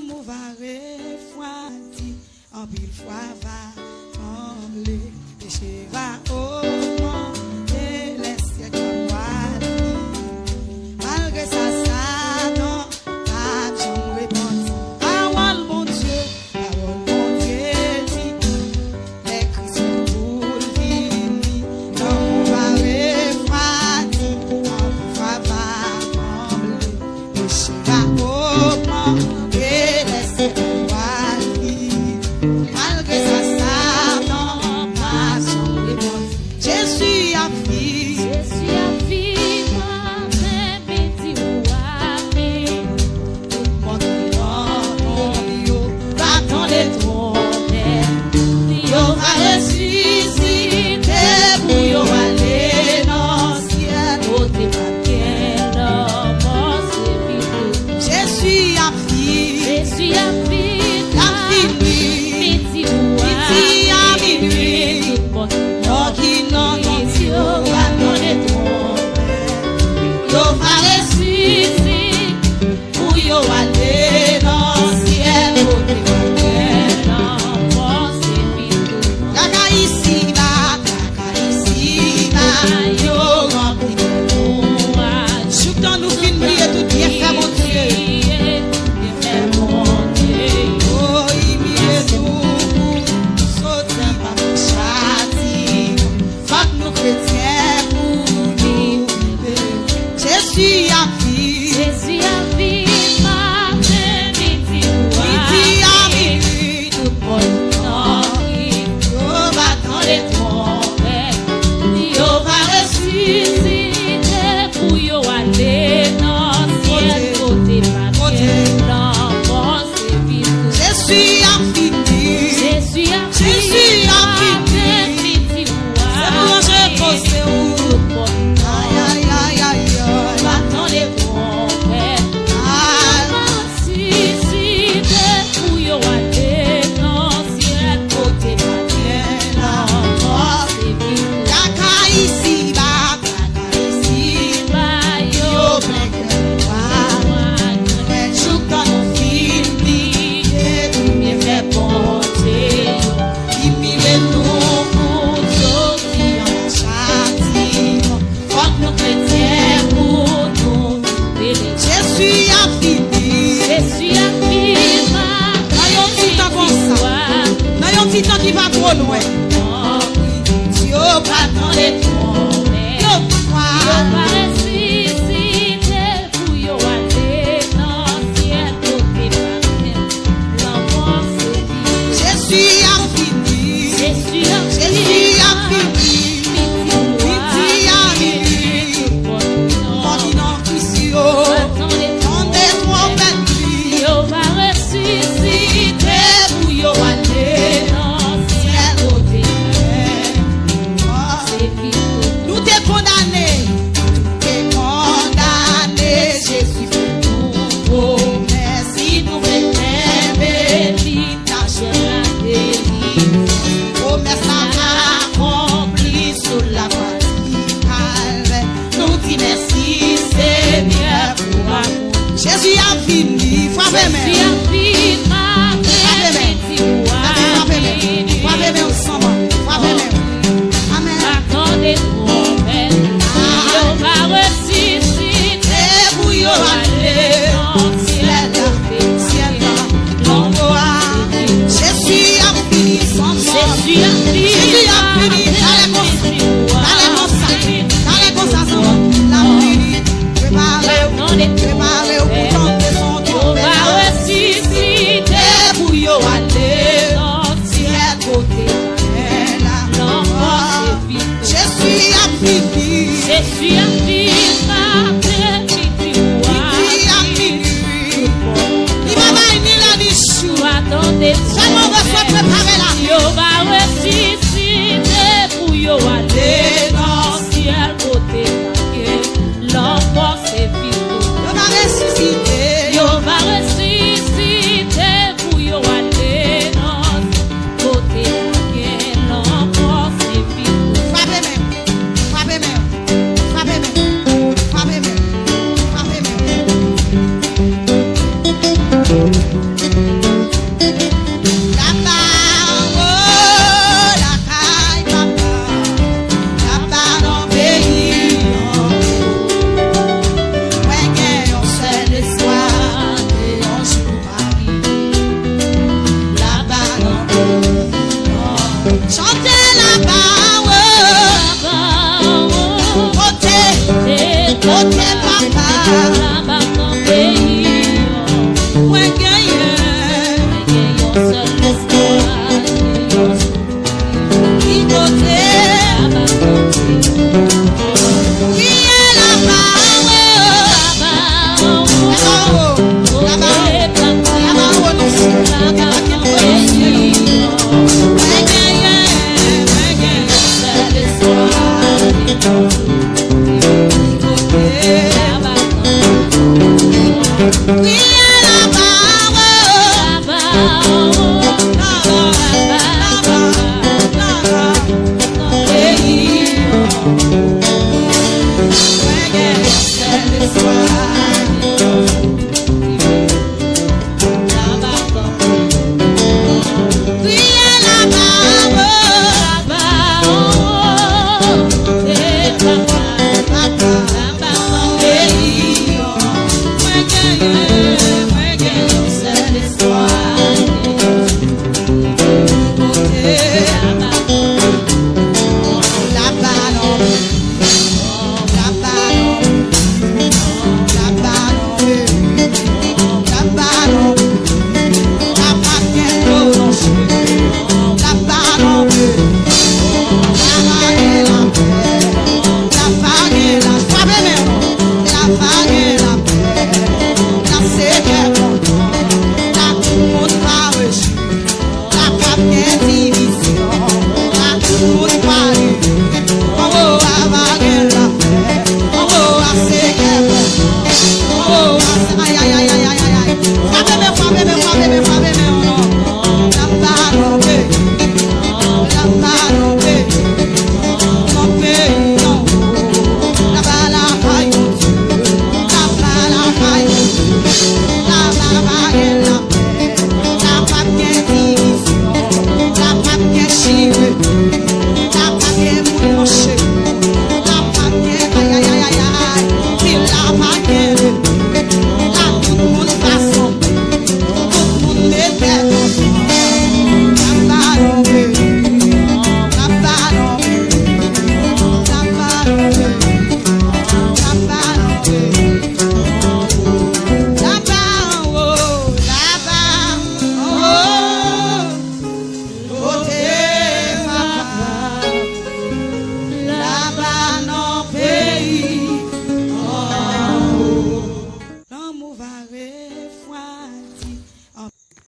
l'amour va refroidir, en pile fois va trembler, péché va augmenter, les siècles vont malgré ça, ça non, pas j'en répondre. Parole mon Dieu dit, les chrétiens pour vivre, l'amour va refroidir, en pile fois va trembler, péché va augmenter, les siècles vont malgré ça, ça non, pas j'en répondre. Jésus a vie, moi-même béni ou amen. Tout le monde va dans les trompettes, yo va ressusciter pour yo aller dans le ciel. Côté papier, l'homme c'est vivre. Jésus a vie, la fini, béni ou amen. Tout le monde qui n'entend Dieu va dans les trompettes, yo va ressusciter pour yo aller dans le ciel. Côté papier, l'homme c'est vivre. Kaka ici ba, yo rempli de courage. Chouk dans nous fin prier tout bien fait mon Dieu. Oh, il mire tout, sauter par le châtiment. Faut que nous chrétiens pour nous vivre. Jésus a vie, ma-même, midi à minuit. Tout le monde yo va dans les trompettes, yo va ressusciter pour yo aller dans le ciel. Côté papier, l'homme c'est vivre. Jésus a fini, ma-même, midi c'est pour je poser où. Aïe, aïe, aïe, aïe, va dans les trompettes, ressusciter pour yo aller dans le ciel. Côté papier, l'homme c'est vivre. Kaka ici ba, yo plein de joie. Chouk dans nos films, tout bien fait porter. Il mire nous pour sortir en châtiment. Faut que nous chrétiens pour nous vivre. Jésus a fini, n'ayons petit temps comme ça, n'ayons petit temps qui va trop loin. Dieu va dans les trompettes, yo va ressusciter pour yo aller dans le ciel. Côté papier, l'homme c'est vivre. Jésus a fini, midi à minuit. Mon nom Christ, dans des trompettes, yo va ressusciter pour yo aller dans le ciel. Côté papier, c'est vivre. Nous t'es condamné, Jésus fait nouveau. Merci, nous faisons béni, ta chair a délivré. Promesse accomplie sous la croix du Calvaire. Nous dis merci, Seigneur, pour amour. Jésus a fini, frappez main. Frappez main ensemble, frappez main. Amen. Attendez trompettes, yo va ressusciter pour yo aller dans le ciel. Jésus a fini sans mort. Jésus a fini, allez comme ça, la fini. Préparez au bouton de son Dieu. Va ressusciter pour yo aller dans le ciel. Côté Jésus a fini, ma-même, midi à minuit. Il va pas ni la ni chou. Seulement on va se préparer là. Yo va ressusciter.